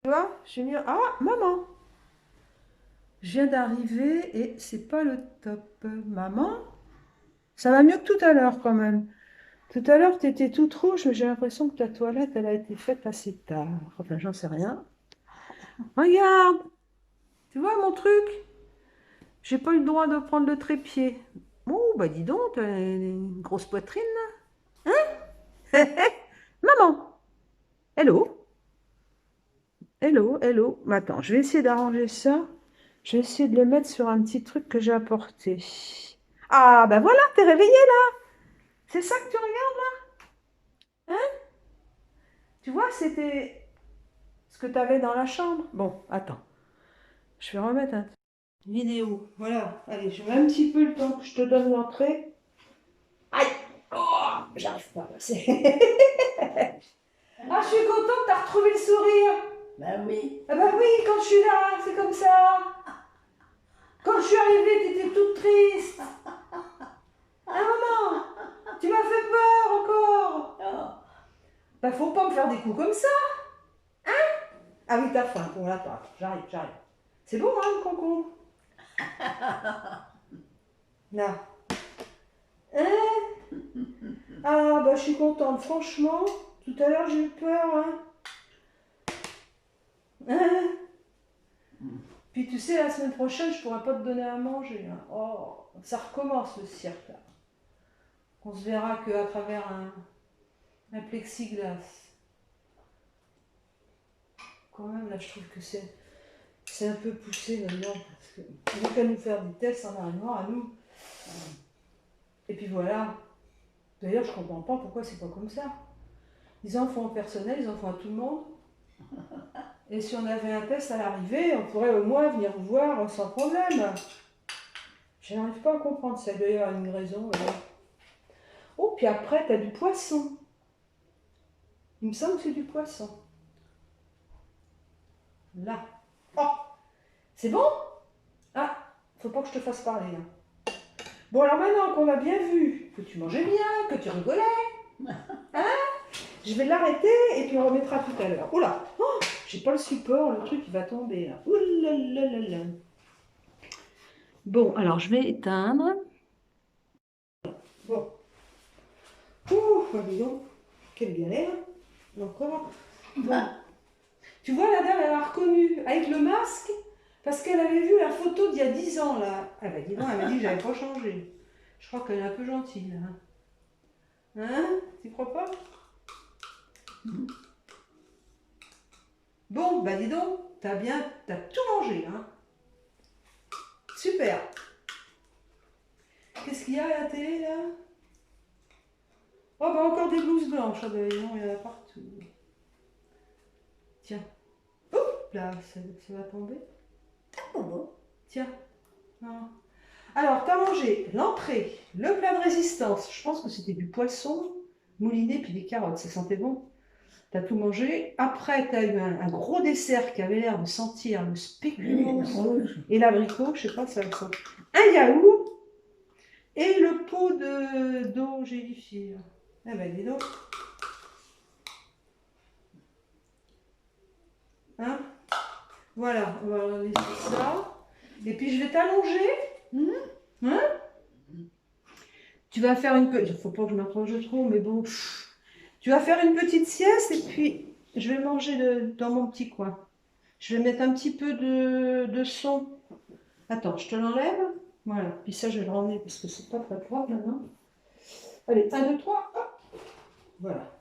Tu vois, je suis mieux. Ah, maman, je viens d'arriver et c'est pas le top. Maman, ça va mieux que tout à l'heure quand même. Tout à l'heure, tu étais toute rouge, mais j'ai l'impression que ta toilette, elle a été faite assez tard. Enfin, j'en sais rien. Regarde, tu vois mon truc? J'ai pas eu le droit de prendre le trépied. Oh, bah dis donc, t'as une grosse poitrine là. Maman, hello, hello, hello. Mais attends, je vais essayer d'arranger ça. Je vais essayer de le mettre sur un petit truc que j'ai apporté. Ah, bah voilà, t'es réveillée là. C'est ça que tu regardes là? Hein? Tu vois, c'était ce que tu avais dans la chambre. Bon, attends. Je vais remettre un vidéo. Voilà. Allez, je mets un petit peu le temps que je te donne l'entrée. Aïe! Oh, j'arrive pas à passer. Ah, je suis contente, t'as retrouvé le sourire. Ben oui. Ah bah oui, quand je suis là, c'est comme ça. Quand je suis arrivée, t'étais toute triste. Ah maman, tu m'as fait peur encore. Oh. Bah faut pas me faire des coups comme ça. Ah oui, t'as faim. Bon, là, attends, j'arrive, j'arrive. C'est bon, hein, le concombre? Là. Hein? Ah, bah, je suis contente. Franchement, tout à l'heure, j'ai eu peur, hein. Hein? Puis, tu sais, la semaine prochaine, je pourrai pas te donner à manger, hein. Oh, ça recommence, le cirque, là. On se verra qu'à travers un plexiglas. Quand même, là, je trouve que c'est un peu poussé là-dedans, parce que vont qu'à nous faire des tests en arrivant à nous. Et puis voilà. D'ailleurs, je comprends pas pourquoi c'est pas comme ça. Ils en font au personnel, ils en font à tout le monde. Et si on avait un test à l'arrivée, on pourrait au moins venir vous voir sans problème. Je n'arrive pas à comprendre ça. D'ailleurs, une raison. Oh, puis après, tu as du poisson. Il me semble que c'est du poisson. Là. Oh, c'est bon? Ah, faut pas que je te fasse parler. Hein. Bon, alors maintenant qu'on a bien vu que tu mangeais bien, que tu rigolais, hein, je vais l'arrêter et puis on remettra tout à l'heure. Oula, oh, j'ai pas le support, le truc il va tomber là. Oula là là là. Bon, alors je vais éteindre. Bon. Ouh, bah dis donc, quelle galère. Encore. Bon. Tu vois, la dame, elle a reconnu avec le masque parce qu'elle avait vu la photo d'il y a 10 ans là. Ah bah dis donc, elle m'a dit que j'avais pas changé. Je crois qu'elle est un peu gentille là. Hein? Tu crois pas? Bon, bah dis donc, t'as tout mangé, hein. Super. Qu'est-ce qu'il y a à la télé là? Oh bah encore des blouses blanches, ah bah non, il y en a partout. Tiens. Oups, là, ça va tomber. Bon. Tiens. Non. Alors, tu as mangé l'entrée, le plat de résistance. Je pense que c'était du poisson mouliné puis des carottes. Ça sentait bon. Tu as tout mangé. Après, tu as eu un gros dessert qui avait l'air de sentir le spéculoos Rouge. et l'abricot. Je sais pas, ça sent. Un yaourt et le pot d'eau gélifiée. Ah ben, dis donc. Hein? Voilà, on va laisser ça. Et puis, je vais t'allonger. Hein? Tu vas faire une petite... Il faut pas que je m'approche trop, mais bon... Tu vas faire une petite sieste et puis je vais manger dans mon petit coin. Je vais mettre un petit peu de son. Attends, je te l'enlève. Voilà. Puis ça, je vais le ramener parce que c'est pas très propre maintenant. Allez, un, deux, trois. Hop. Voilà.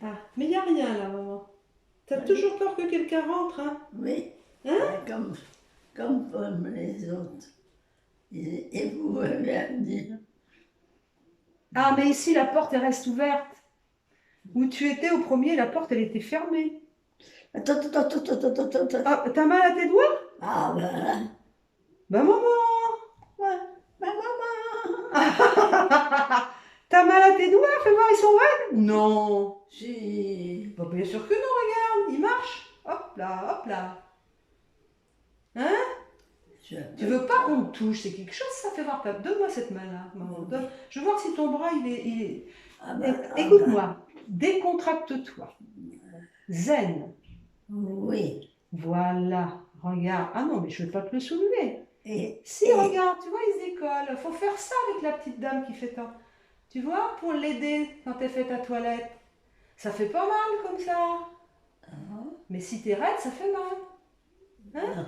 Ah, mais il n'y a rien là, maman. T'as toujours peur que quelqu'un rentre, hein? Oui. Hein? Comme les autres. Et vous avez à dire. Ah, mais ici, la porte, elle reste ouverte. Où tu étais au premier, la porte, elle était fermée. Attends. Ah, t'as mal à tes doigts? Ah ben, Ben, maman! ouais, ma maman. T'as mal à tes doigts? Fais voir, ils sont raides? Non. Si. Bah, bien sûr que non, regarde, il marche. Hop là, hop là. Hein? Tu veux pas qu'on te touche, c'est quelque chose, ça fait voir. Donne-moi cette main-là, maman. Je veux voir si ton bras, il est... Ah ben, Écoute-moi, décontracte-toi. Zen. Oui. Voilà, regarde. Ah non, mais je ne vais pas te le soulever. Et, Si, et- regarde, tu vois, ils décollent. Faut faire ça avec la petite dame qui fait ça. Tu vois, pour l'aider quand elle fait ta toilette. Ça fait pas mal comme ça. Mais si t'es raide, ça fait mal. Hein? non,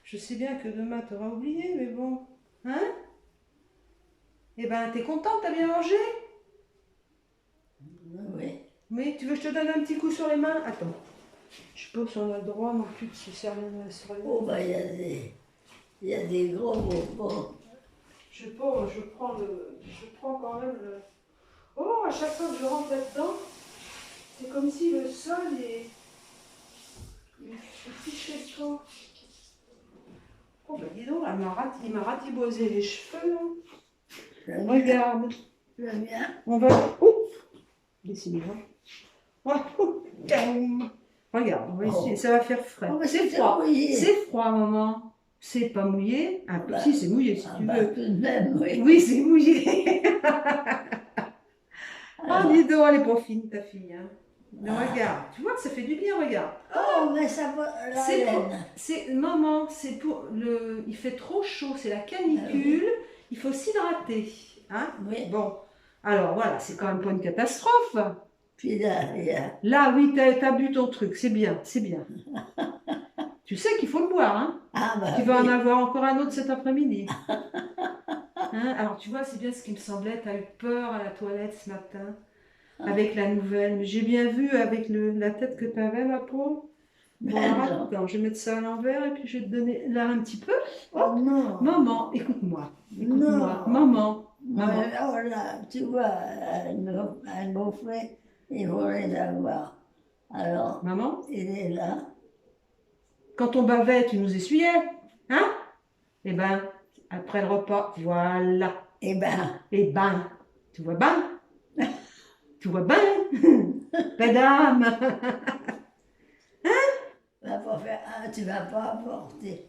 Je sais bien que demain t'auras oublié, mais bon. Hein? Eh ben, t'es contente, t'as bien mangé? oui. Oui, tu veux que je te donne un petit coup sur les mains? Attends. Je sais pas si on a le droit non plus de se servir sur les mains. Oh, bah, il y a des gros bonbons. Je sais pas, je prends quand même le. Oh, à chaque fois que je rentre là-dedans, c'est comme si le sol il fichait le camp. Oh, bah dis donc, il m'a ratibosé les cheveux, là. Le mien, Regarde, le mien. on va. Ouh, décidément. Ouais, ouh, calme. Regarde, on va essayer, ça va faire frais. Oh, mais C'est c'est froid. mouillé. C'est froid, maman. C'est pas mouillé. Un peu, Bah, si, c'est mouillé, si ah, tu bah, veux. tout de même, oui. Oui, c'est mouillé. Ah, Alors, dis donc, elle est pas fine, ta fille. Hein. Mais ah. regarde, tu vois que ça fait du bien, regarde. Oh, mais ça va, la C'est pour, laine. maman, c'est pour le, il fait trop chaud, c'est la canicule, il faut s'hydrater, hein. Oui. Bon, alors voilà, c'est quand même pas une catastrophe. Puis là, il y a. Là, oui, t'as bu ton truc, c'est bien, c'est bien. Tu sais qu'il faut le boire, hein. Ah, bah, Tu vas en oui. avoir encore un autre cet après-midi. Hein, alors tu vois, c'est bien ce qui me semblait, t'as eu peur à la toilette ce matin, avec la nouvelle, mais j'ai bien vu avec la tête que t'avais, ma pauvre. Bon, Ben alors, non. attends, je vais mettre ça à l'envers et puis je vais te donner là un petit peu. Oh, Hop. non. Maman, écoute-moi. Écoute-moi. Non. Maman. Maman. Ouais, oh là, tu vois, un beau-frère, il voulait l'avoir. Alors, Maman. il est là. Quand on bavait, tu nous essuyais. Hein? Eh ben, après le repas, voilà. Eh ben, Eh ben, tu vois ben? Tu vois ben? Madame. tu vas pas apporter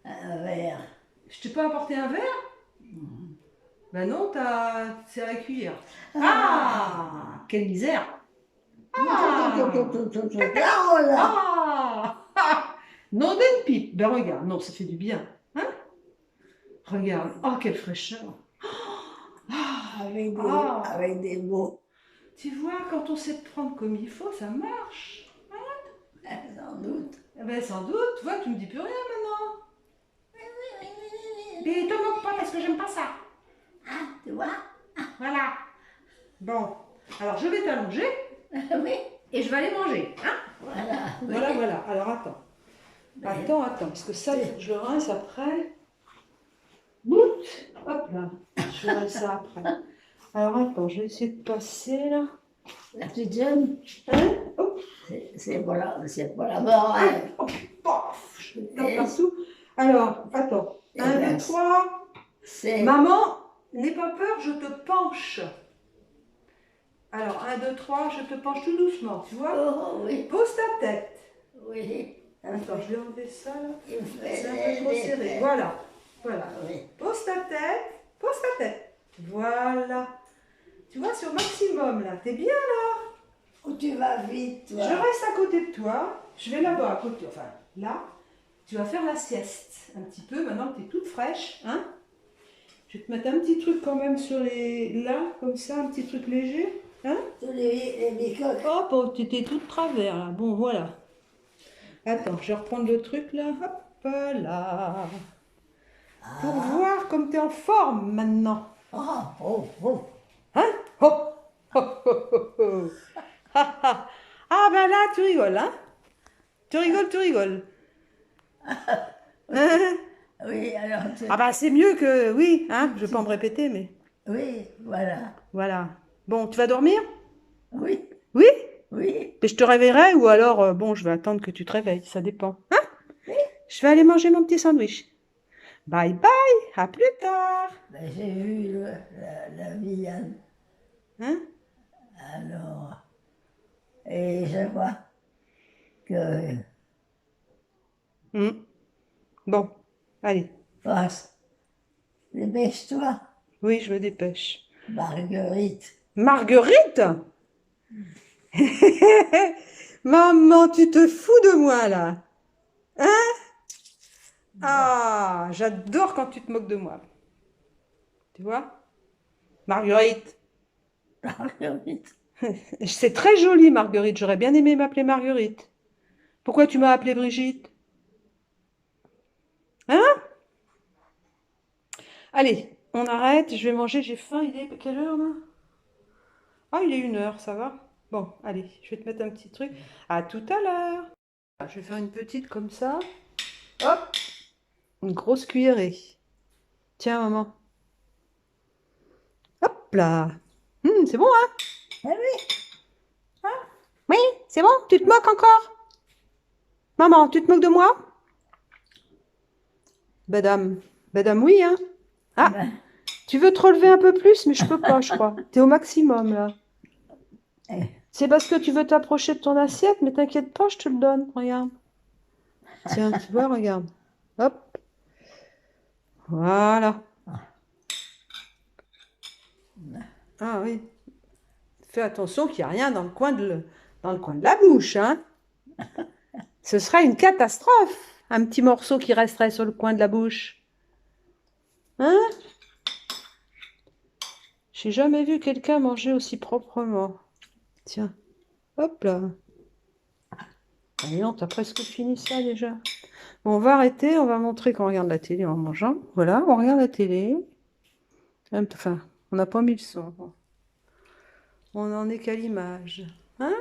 un verre. Je t'ai pas apporté un verre? Ben non, c'est à la cuillère. Ah! Quelle misère! Ah! Oh là! Ah! Ah! Non d'une pipe. Ben regarde, non, ça fait du bien. Hein? Regarde. Oh, quelle fraîcheur. Avec des mots, Tu vois, quand on sait prendre comme il faut, ça marche. sans doute. Eh ben sans doute. Tu vois, tu me dis plus rien maintenant. Et te moque pas parce que j'aime pas ça. Ah, tu vois? Voilà. Bon. Alors, je vais t'allonger Oui, et je vais aller manger. Hein? voilà. Voilà, voilà. Alors, attends. Attends, parce que ça, il faut que je le rince après. Bout! Hop là. Je ferai ça après. Alors attends, je vais essayer de passer là. La petite jeune, Hein? Oh, c'est pas la mort, hein. oh, paf, je me tape partout. Alors, attends. Et 1, 2, ben, 3. C'est Maman, n'aie pas peur, je te penche. Alors, 1, 2, 3, je te penche tout doucement, tu vois? Oh oui, Pose ta tête. oui. Attends, je vais enlever ça là. Il fait C'est un peu trop des serré. faits. Voilà. Voilà. Oui. Pose ta tête. Pose ta tête. Voilà. Tu vois, c'est au maximum là. T'es bien là? Oh, tu vas vite, Je toi. reste à côté de toi. Je vais là-bas à côté. Enfin, là. Tu vas faire la sieste un petit peu maintenant que tu es toute fraîche. Hein? Je vais te mettre un petit truc quand même sur les. Là, comme ça, un petit truc léger. Hein? Tous les bicoques. Hop, oh, tu étais toute travers là. Bon, voilà. Attends, je vais reprendre le truc là. Hop là. Pour voir comme tu es en forme maintenant. Oh, oh, oh. Hein? Oh! Oh, oh, oh, oh. Ah, ah. Ah, ben là, tu rigoles, hein? Tu rigoles, tu rigoles. Hein? Oui, alors tu... Ah, bah, c'est mieux que. Oui, hein? Je vais pas me répéter, mais. Oui, voilà. Voilà. Bon, tu vas dormir? Oui, Oui? oui. Et je te réveillerai ou alors, bon, je vais attendre que tu te réveilles, ça dépend. Hein? Je vais aller manger mon petit sandwich. Bye bye, à plus tard. Ben, j'ai vu la Viviane. Hein? Alors, et je vois que Bon, allez. passe. Dépêche-toi, Oui, je me dépêche. Marguerite. Marguerite? Maman, tu te fous de moi, là. Hein? Ah, j'adore quand tu te moques de moi. Tu vois? Marguerite. Marguerite. C'est très joli, Marguerite. J'aurais bien aimé m'appeler Marguerite. Pourquoi tu m'as appelée Brigitte? Hein? Allez, on arrête. Je vais manger. J'ai faim. Il est quelle heure, là? Ah, il est 1 heure, ça va? Bon, allez, je vais te mettre un petit truc. À tout à l'heure. Je vais faire une petite comme ça. Hop, une grosse cuillerée. Tiens, maman. Hop là. C'est bon, hein? Ah oui, Oui, c'est bon? Tu te moques encore? Maman, tu te moques de moi? Badame. Badame, oui, hein? Ah, ben, tu veux te relever un peu plus, mais je peux pas, je crois. T'es au maximum, là. eh, C'est parce que tu veux t'approcher de ton assiette, mais t'inquiète pas, je te le donne. Regarde. Tiens, tu vois, regarde. Hop. Voilà. Ah oui. Fais attention qu'il n'y a rien dans le coin dans le coin de la bouche, hein. Ce serait une catastrophe, un petit morceau qui resterait sur le coin de la bouche. Hein? J'ai jamais vu quelqu'un manger aussi proprement. Tiens, hop là. Allez, on t'as presque fini ça déjà. Bon, on va arrêter, on va montrer qu'on regarde la télé en mangeant. Voilà, on regarde la télé. Enfin, on n'a pas mis le son. On en est qu'à l'image. Hein?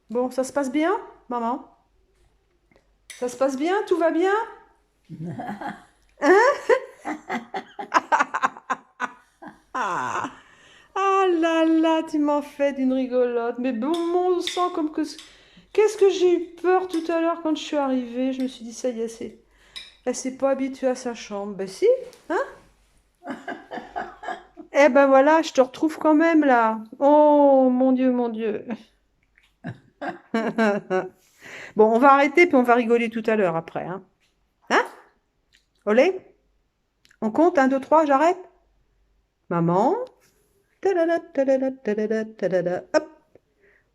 Bon, ça se passe bien, maman? Ça se passe bien? Tout va bien? Ah, ah là là, tu m'en fais d'une rigolote. Mais bon, mon sang, comme que... Qu'est-ce que j'ai eu peur tout à l'heure quand je suis arrivée. Je me suis dit, ça y est, elle s'est pas habituée à sa chambre. Ben si, hein? Eh ben voilà, je te retrouve quand même là. Oh, mon Dieu, mon Dieu. Bon, on va arrêter, puis on va rigoler tout à l'heure après, hein? Hein? Olé? On compte, 1, 2, 3, j'arrête? Maman? Tadada, tadada, tadada, tadada. Hop!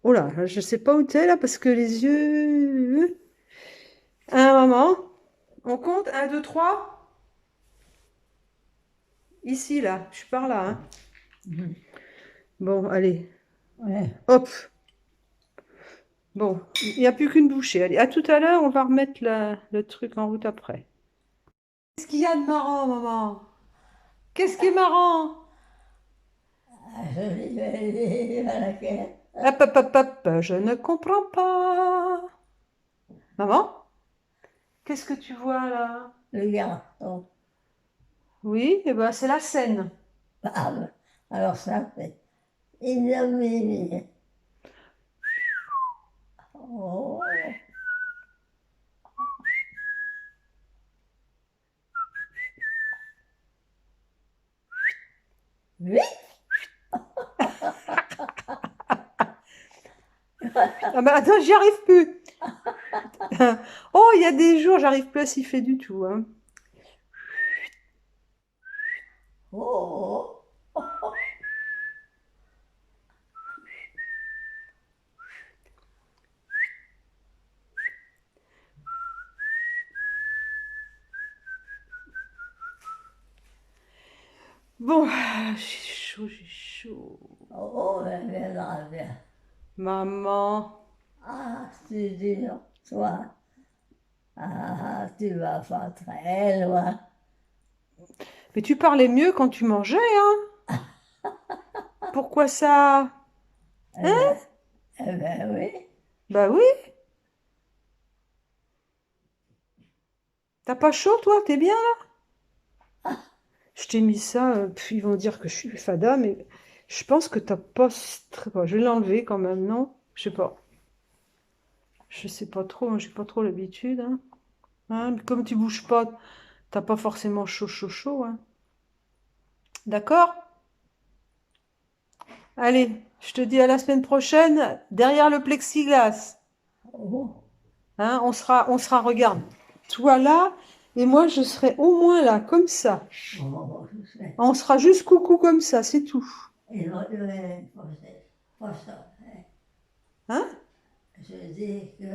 Oh là, je sais pas où t'es là parce que les yeux. Maman. On compte 1, 2, 3. Ici là, je suis par là, hein. Bon, allez, ouais. hop. Bon, il n'y a plus qu'une bouchée. Allez, à tout à l'heure, on va remettre le truc en route après. Qu'est-ce qu'il y a de marrant, maman? Qu'est-ce qui est marrant? Ah, je dis à laquelle? Hop, hop, hop, hop, je ne comprends pas. Maman, qu'est-ce que tu vois là? Le garçon. Oui, eh ben, c'est la Seine. Ah, ben, alors ça fait ignominie. Oh, oui, Ah ben attends, j'y arrive plus. Oh, il y a des jours, j'arrive plus à siffler du tout, hein. oh, Bon, j'ai chaud, j'ai chaud. oh, ben, viendra bien. Maman. Ah, c'est dur, toi. Ah, tu vas pas très loin. Mais tu parlais mieux quand tu mangeais, hein? Pourquoi ça? Hein? Eh ben oui. Bah oui. T'as pas chaud, toi? T'es bien, là? Je t'ai mis ça, ils vont dire que je suis fada, mais je pense que t'as pas... Bon, je vais l'enlever quand même, non? Je sais pas. Je sais pas trop, hein, j'ai pas trop l'habitude, hein. Hein, mais comme tu bouges pas, t'as pas forcément chaud, chaud, chaud, hein. D'accord? Allez, je te dis à la semaine prochaine, derrière le plexiglas. Oh, Hein, on sera, regarde, toi là, et moi je serai au moins là, comme ça. oh, je sais. On sera juste coucou comme ça, c'est tout. Il va durer prochain. Hein? Je dis que.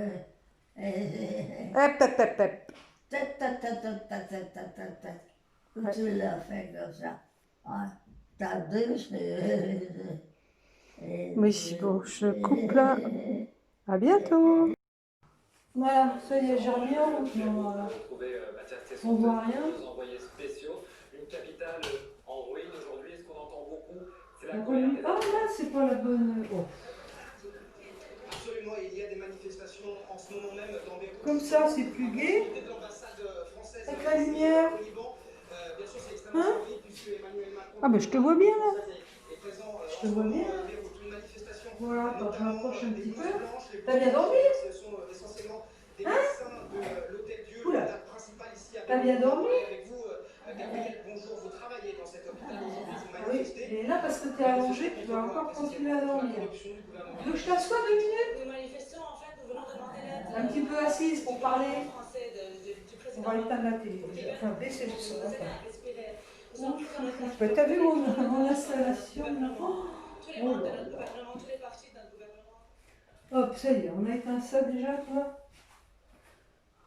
Hop, hop, hop, hop. Que tu l'as fait comme ça. Ah, t'as deux. Oui, bon, je coupe là. À bientôt. Voilà, ça y est, j'ai remis en route. On voit rien. Ah là, c'est pas la bonne. Oh. Absolument, il y a des manifestations en ce moment même dans Beyrouth. Comme ça, c'est plus gai. Avec la lumière. Hein? Ah, ben je te vois bien là. Je te vois bien. Voilà, attends, je m'approche un petit peu. T'as bien dormi? Hein? Oula. T'as bien dormi? Ah oui, et là, parce que t'es allongé, tu vas encore continuer à dormir. Tu veux que je t'assoie 2 minutes? Un petit peu assise pour parler. On va éteindre la télé. Enfin, baisser le son. T'as vu mon installation là? Oh là là. Hop, ça y est, on a éteint ça déjà, toi?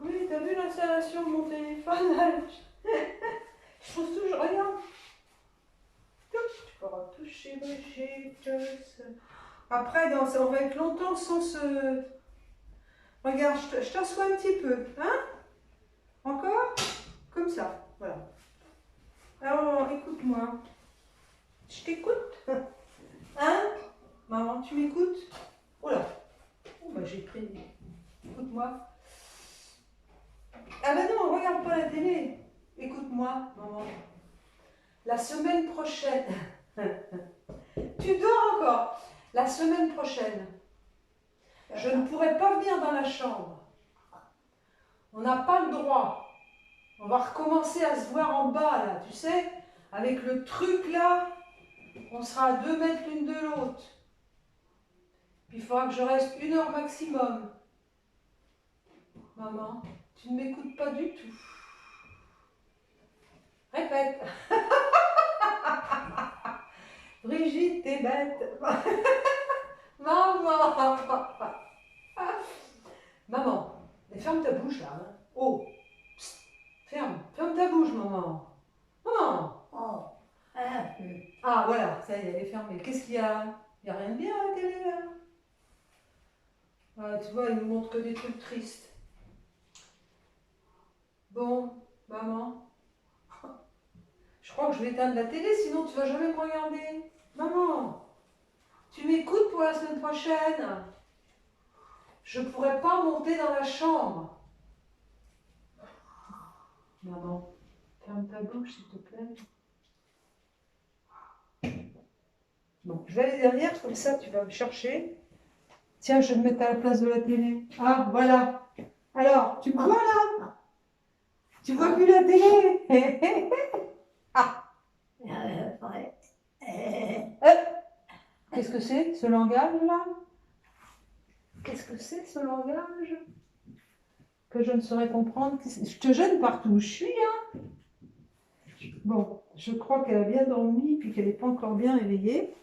Oui, t'as vu l'installation de mon téléphone là? Je trouve toujours, regarde. Tu pourras toucher Brigitte. Après, on va être longtemps sans se... Regarde, je t'assois un petit peu, hein? Encore? Comme ça, voilà. Alors, écoute-moi. Je t'écoute? Hein? Maman, tu m'écoutes? Oh là! Oh, bah j'ai pris. Écoute-moi. Ah ben non, regarde pas la télé. Écoute-moi, maman. La semaine prochaine. Tu dors encore. La semaine prochaine. Je ne pourrai pas venir dans la chambre. On n'a pas le droit. On va recommencer à se voir en bas, là, tu sais, avec le truc là, on sera à 2 mètres l'une de l'autre. Puis il faudra que je reste 1 heure maximum. Maman, tu ne m'écoutes pas du tout. Répète. Brigitte, t'es bête. Maman. Maman, mais ferme ta bouche là. Hein. Oh, psst. Ferme ta bouche, maman. Maman. Oh, Ah voilà, ça y est, elle est fermée. Qu'est-ce qu'il y a? Il n'y a rien de bien à la télé là. Ah, tu vois, il nous montre que des trucs tristes. Bon, maman, je crois que je vais éteindre la télé, sinon tu vas jamais me regarder. Maman, tu m'écoutes pour la semaine prochaine? Je pourrais pas monter dans la chambre. Maman, ferme ta bouche s'il te plaît. Bon, je vais aller derrière, comme ça tu vas me chercher. Tiens, je vais me mettre à la place de la télé. Ah, voilà. Alors, tu me vois là? Tu vois plus la télé? Ah, qu'est-ce que c'est ce langage là? Qu'est-ce que c'est ce langage? Que je ne saurais comprendre. Je te gêne partout où je suis, hein? Bon, je crois qu'elle a bien dormi puis qu'elle n'est pas encore bien éveillée.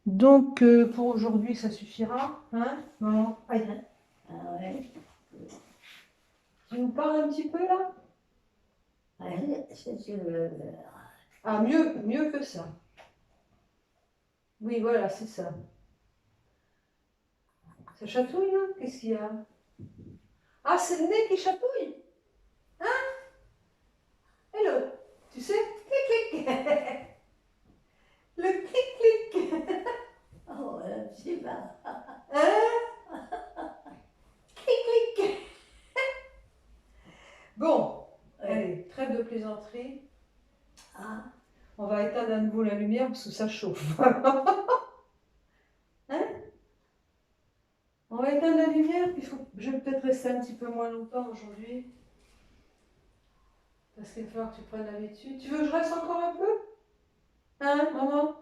Donc, pour aujourd'hui, ça suffira. Hein? Non, aïe. ouais. Tu nous parles un petit peu là? Si tu veux. Ah, mieux que ça. Oui, voilà, c'est ça. Ça chatouille, hein? Qu'est-ce qu'il y a? Ah, c'est le nez qui chatouille. Hein? Hello. Tu sais? Clic, clic. Le clic, clic. Oh, le petit bas. Hein? Clic, clic. Bon, allez, trêve de plaisanterie. Ah, On va éteindre à nouveau la lumière parce que ça chauffe. Hein? On va éteindre la lumière, puis je vais peut-être rester un petit peu moins longtemps aujourd'hui. Parce qu'il va falloir que tu prennes l'habitude. Tu veux que je reste encore un peu? Hein, maman?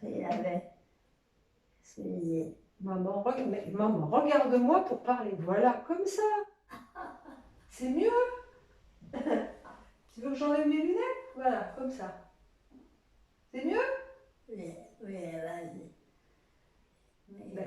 il avait. Excusez. Maman, maman, regarde-moi pour parler. Voilà, comme ça. C'est mieux. Tu veux que j'enlève mes lunettes? Voilà, comme ça. C'est mieux? Oui, vas-y. Ben,